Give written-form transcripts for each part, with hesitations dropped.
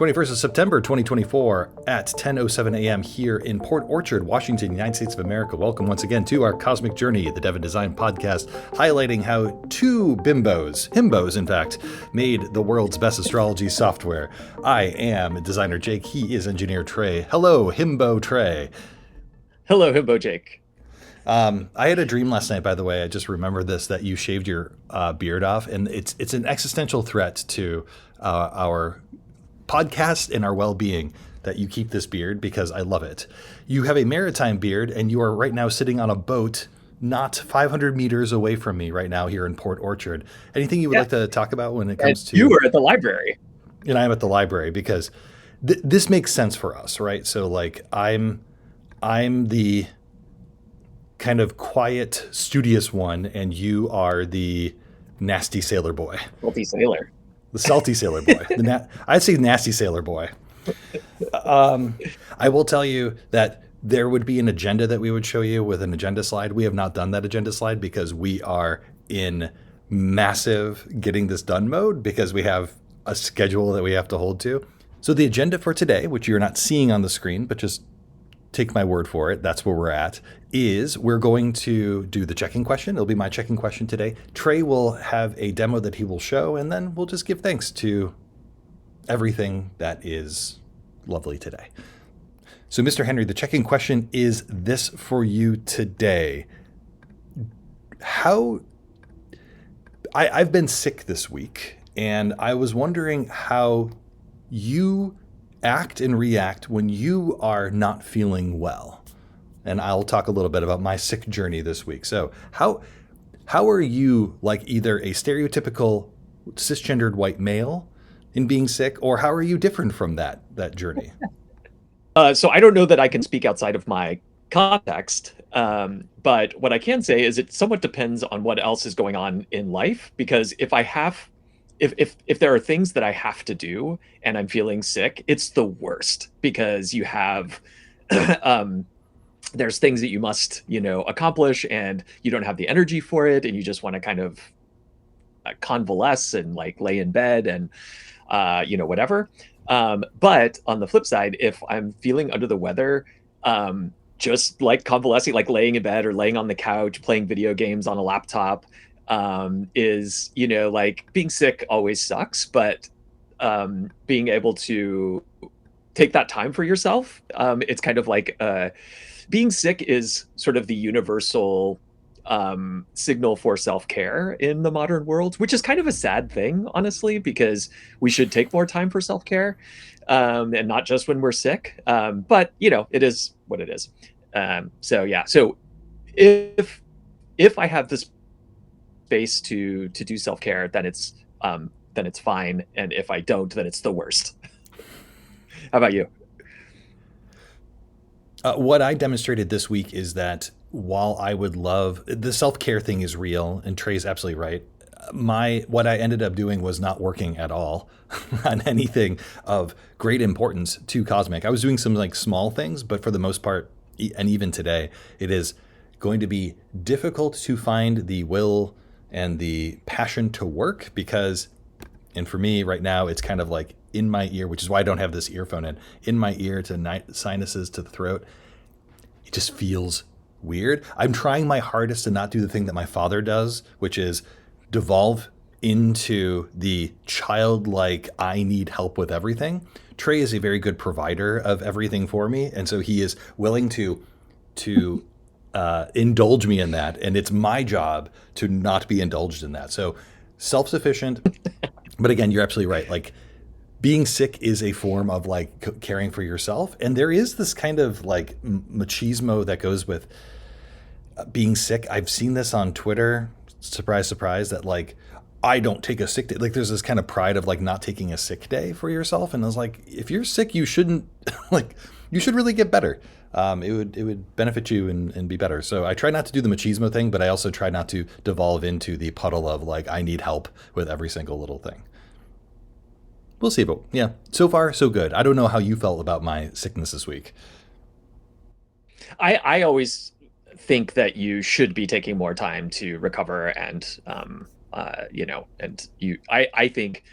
21st of September 2024 at 10:07 a.m. here in Port Orchard, Washington, United States of America. Welcome once again to our Cosmic Journey, the Dev and Design podcast, highlighting how two himbos in fact, made the world's best astrology software. I am designer Jake. He is engineer Trey. Hello, himbo Trey. Hello, himbo Jake. I had a dream last night, by the way. I just remembered this, that you shaved your beard off, and it's an existential threat to our podcast and our well-being that you keep this beard, because I love it. You have a maritime beard, and you are right now sitting on a boat not 500 meters away from me right now here in Port Orchard. Anything you would like to talk about when it comes to... You were at the library. And I'm at the library because this makes sense for us, right? So like I'm the kind of quiet, studious one, and you are the nasty sailor boy. Salty sailor. The salty sailor boy. I'd say nasty sailor boy. I will tell you that there would be an agenda that we would show you with an agenda slide. We have not done that agenda slide because we are in massive getting this done mode, because we have a schedule that we have to hold to. So the agenda for today, which you're not seeing on the screen, but just take my word for it, that's where we're at, is we're going to do the check-in question. It'll be my check-in question today. Trey will have a demo that he will show, and then we'll just give thanks to everything that is lovely today. So, Mr. Henry, the check-in question is this for you today. I've been sick this week, and I was wondering how you act and react when you are not feeling well. And I'll talk a little bit about my sick journey this week. So how are you, like, either a stereotypical cisgendered white male in being sick, or how are you different from that journey? So I don't know that I can speak outside of my context, but what I can say is it somewhat depends on what else is going on in life. Because if there are things that I have to do and I'm feeling sick, it's the worst, because you have there's things that you must, accomplish, and you don't have the energy for it, and you just want to kind of convalesce and like lay in bed and whatever. But on the flip side, if I'm feeling under the weather, just like convalescing, like laying in bed or laying on the couch, playing video games on a laptop, is, like, being sick always sucks, but being able to take that time for yourself, it's kind of like being sick is sort of the universal signal for self-care in the modern world, which is kind of a sad thing, honestly, because we should take more time for self-care, and not just when we're sick. But it is what it is. So if I have this space to do self-care, then it's fine, and if I don't, then it's the worst. How about you? What I demonstrated this week is that while I would love, the self-care thing is real, and Trey's absolutely right. What I ended up doing was not working at all on anything of great importance to Cosmic. I was doing some like small things, but for the most part, and even today, it is going to be difficult to find the will and the passion to work, because, and for me right now, it's kind of like in my ear, which is why I don't have this earphone in my ear to sinuses to the throat. It just feels weird. I'm trying my hardest to not do the thing that my father does, which is devolve into the childlike, I need help with everything. Trey is a very good provider of everything for me, and so he is willing to indulge me in that, and it's my job to not be indulged in that. So self-sufficient, but again, you're absolutely right. Like, being sick is a form of like caring for yourself, and there is this kind of like machismo that goes with being sick. I've seen this on Twitter, surprise, surprise, that like, I don't take a sick day. Like, there's this kind of pride of like not taking a sick day for yourself. And I was like, if you're sick, you shouldn't, like, you should really get better. It would benefit you and be better. So I try not to do the machismo thing, but I also try not to devolve into the puddle of like, I need help with every single little thing. We'll see, but yeah, so far so good. I don't know how you felt about my sickness this week. I always think that you should be taking more time to recover, and I think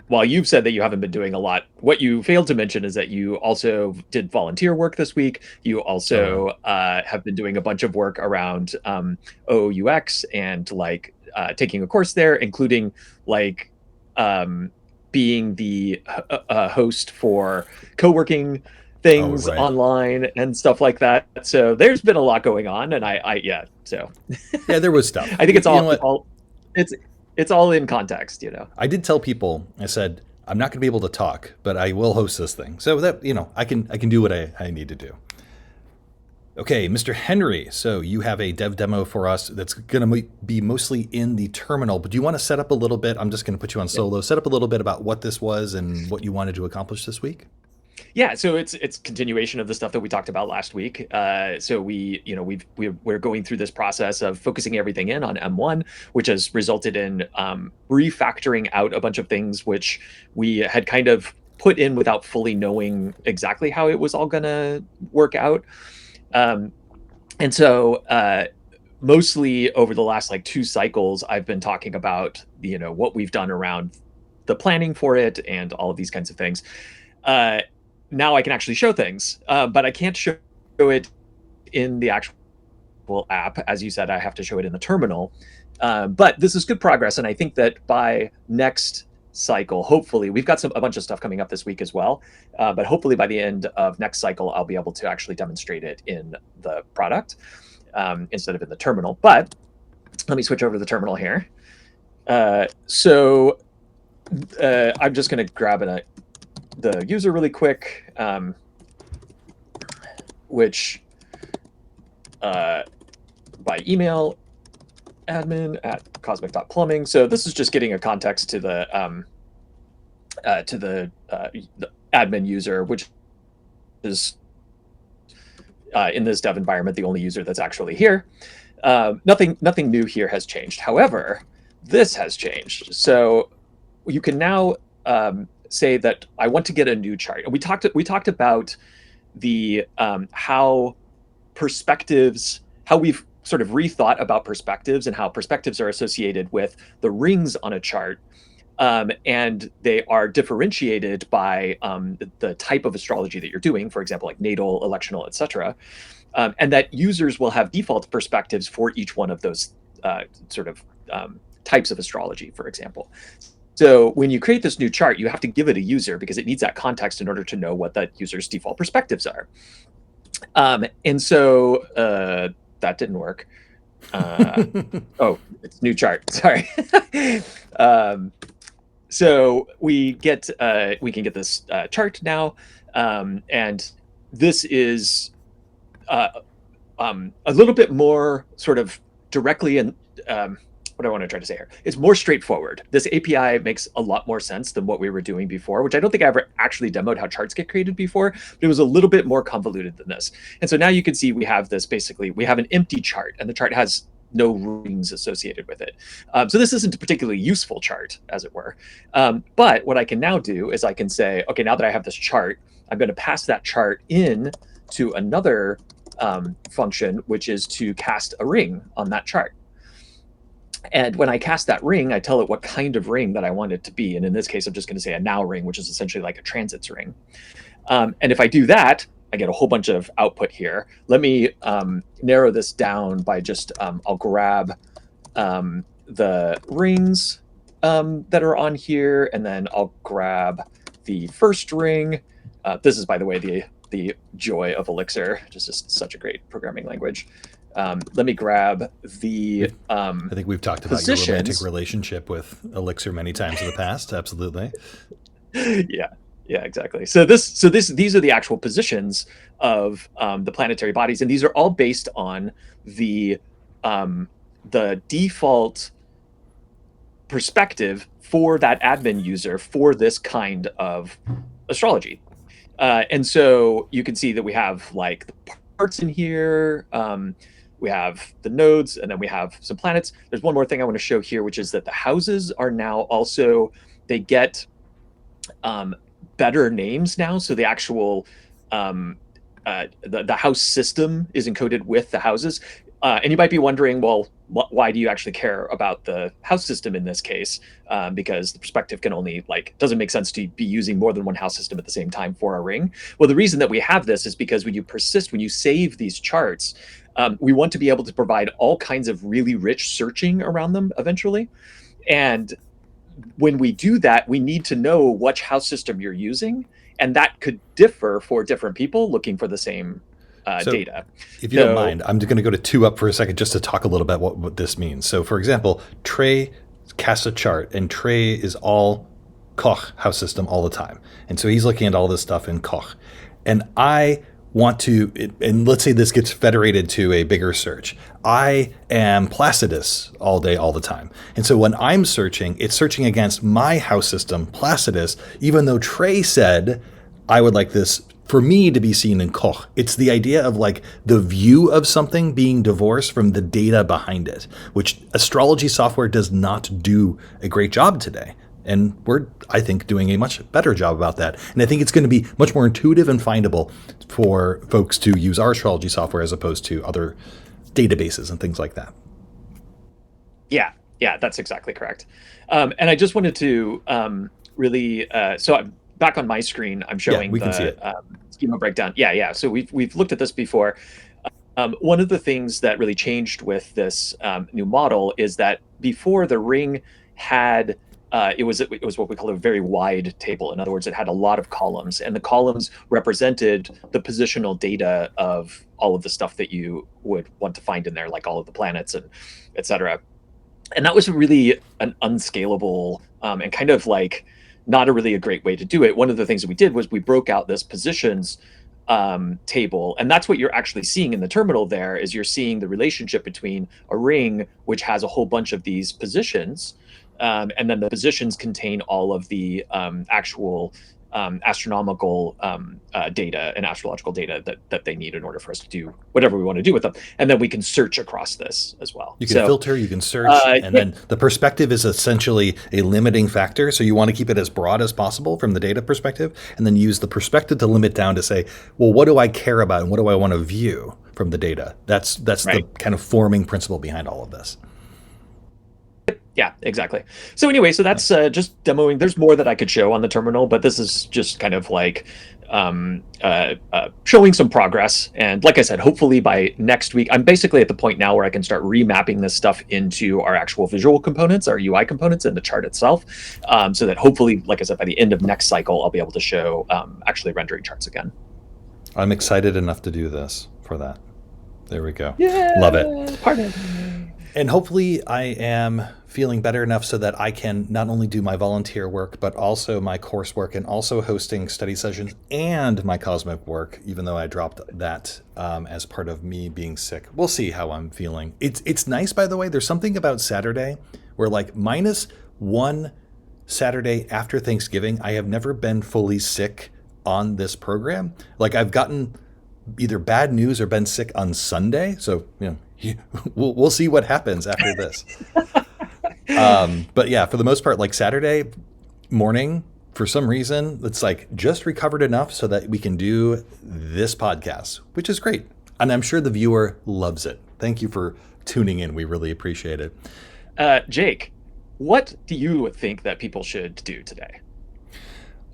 while you've said that you haven't been doing a lot, what you failed to mention is that you also did volunteer work this week. You Oh, also have been doing a bunch of work around OUX and like taking a course there, including like being the host for co-working oh, things right. online and stuff like that. So there's been a lot going on, and I yeah. So Yeah, there was stuff. I think You know it's what? all it's it's all in context, you know. I did tell people. I said I'm not going to be able to talk, but I will host this thing. So that I can do what I need to do. Okay, Mr. Henry. So you have a dev demo for us that's going to be mostly in the terminal. But do you want to set up a little bit? I'm just going to put you on solo. Set up a little bit about what this was and what you wanted to accomplish this week. Yeah, so it's continuation of the stuff that we talked about last week. So we, you know, we're going through this process of focusing everything in on M1, which has resulted in refactoring out a bunch of things which we had kind of put in without fully knowing exactly how it was all going to work out. Um, and so mostly over the last like 2 cycles, I've been talking about, you know, what we've done around the planning for it and all of these kinds of things. Uh, Now I can actually show things, but I can't show it in the actual app. As you said, I have to show it in the terminal. But this is good progress, and I think that by next cycle, hopefully, we've got a bunch of stuff coming up this week as well. But hopefully, by the end of next cycle, I'll be able to actually demonstrate it in the product instead of in the terminal. But let me switch over to the terminal here. So I'm just going to grab the user really quick, which by email admin@cosmic.plumbing. So this is just getting a context to the admin user, which is in this dev environment the only user that's actually here. Nothing new here has changed. However, this has changed. So you can now say that I want to get a new chart. We talked about the how we've sort of rethought about perspectives and how perspectives are associated with the rings on a chart. And they are differentiated by the type of astrology that you're doing, for example, like natal, electional, etc. And that users will have default perspectives for each one of those sort of types of astrology, for example. So when you create this new chart, you have to give it a user because it needs that context in order to know what that user's default perspectives are. And so that didn't work. Oh, it's new chart. Sorry. So we can get this chart now, and this is a little bit more sort of directly and what I want to try to say here. It's more straightforward. This API makes a lot more sense than what we were doing before, which I don't think I ever actually demoed how charts get created before, but it was a little bit more convoluted than this. And so now you can see we have this, basically, we have an empty chart, and the chart has no rings associated with it. So this isn't a particularly useful chart, as it were. But what I can now do is I can say, okay, now that I have this chart, I'm going to pass that chart in to another function, which is to cast a ring on that chart. And when I cast that ring, I tell it what kind of ring that I want it to be. And in this case, I'm just going to say a now ring, which is essentially like a transits ring. And if I do that, I get a whole bunch of output here. Let me narrow this down by just, I'll grab the rings that are on here, and then I'll grab the first ring. This is, by the way, the joy of Elixir. Just such a great programming language. Let me grab the I think we've talked about your romantic relationship with Elixir many times in the past. Absolutely. Yeah, exactly. So these are the actual positions of the planetary bodies, and these are all based on the default perspective for that admin user for this kind of astrology. And so you can see that we have like the parts in here. We have the nodes, and then we have some planets. There's one more thing I want to show here, which is that the houses are now also, they get better names now. So the actual, the house system is encoded with the houses. And you might be wondering, well, why do you actually care about the house system in this case? Because the perspective can only, like, doesn't make sense to be using more than one house system at the same time for a ring. Well, the reason that we have this is because when you save these charts, we want to be able to provide all kinds of really rich searching around them eventually. And when we do that, we need to know which house system you're using. And that could differ for different people looking for the same data. If you don't mind, I'm going to go to 2 up for a second just to talk a little bit what this means. So, for example, Trey casts a chart, and Trey is all Koch house system all the time. And so he's looking at all this stuff in Koch. And I want to, and let's say this gets federated to a bigger search. I am Placidus all day, all the time. And so when I'm searching, it's searching against my house system, Placidus, even though Trey said, I would like this for me to be seen in Koch. It's the idea of like the view of something being divorced from the data behind it, which astrology software does not do a great job today. And we're, I think, doing a much better job about that. And I think it's going to be much more intuitive and findable for folks to use our astrology software as opposed to other databases and things like that. Yeah, that's exactly correct. And I just wanted to really, so I'm back on my screen. I'm showing the schema breakdown. Yeah. So we've looked at this before. One of the things that really changed with this new model is that before the ring had it was what we call a very wide table. In other words, it had a lot of columns, and the columns represented the positional data of all of the stuff that you would want to find in there, like all of the planets and et cetera. And that was really an unscalable and kind of like not a great way to do it. One of the things that we did was we broke out this positions table, and that's what you're actually seeing in the terminal. There is, you're seeing the relationship between a ring which has a whole bunch of these positions, and then the positions contain all of the actual astronomical data and astrological data that they need in order for us to do whatever we want to do with them. And then we can search across this as well. You can filter, you can search, and then the perspective is essentially a limiting factor. So you want to keep it as broad as possible from the data perspective, and then use the perspective to limit down to say, well, what do I care about and what do I want to view from the data? That's right. The kind of forming principle behind all of this. Yeah, exactly. So anyway, so that's just demoing. There's more that I could show on the terminal, but this is just kind of like showing some progress. And like I said, hopefully by next week, I'm basically at the point now where I can start remapping this stuff into our actual visual components, our UI components, and the chart itself, so that hopefully, like I said, by the end of next cycle, I'll be able to show actually rendering charts again. I'm excited enough to do this for that. There we go. Yeah, love it. Pardon. And hopefully I am feeling better enough so that I can not only do my volunteer work, but also my coursework, and also hosting study sessions and my cosmic work, even though I dropped that as part of me being sick. We'll see how I'm feeling. It's nice, by the way. There's something about Saturday where, like, minus one Saturday after Thanksgiving, I have never been fully sick on this program. Like, I've gotten either bad news or been sick on Sunday. So, we'll see what happens after this. But yeah, for the most part, like Saturday morning, for some reason, it's like just recovered enough so that we can do this podcast, which is great. And I'm sure the viewer loves it. Thank you for tuning in. We really appreciate it. Jake, what do you think that people should do today?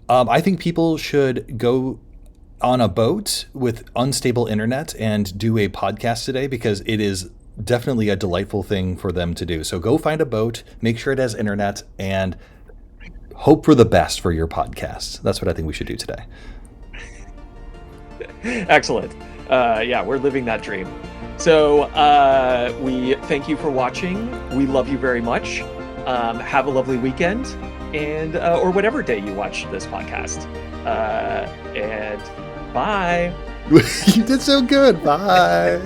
I think people should go on a boat with unstable internet and do a podcast today, because it is definitely a delightful thing for them to do. So go find a boat, make sure it has internet, and hope for the best for your podcast. That's what I think we should do today. Excellent. Yeah, we're living that dream. So we thank you for watching. We love you very much. Have a lovely weekend, and or whatever day you watch this podcast. And bye. You did so good. Bye.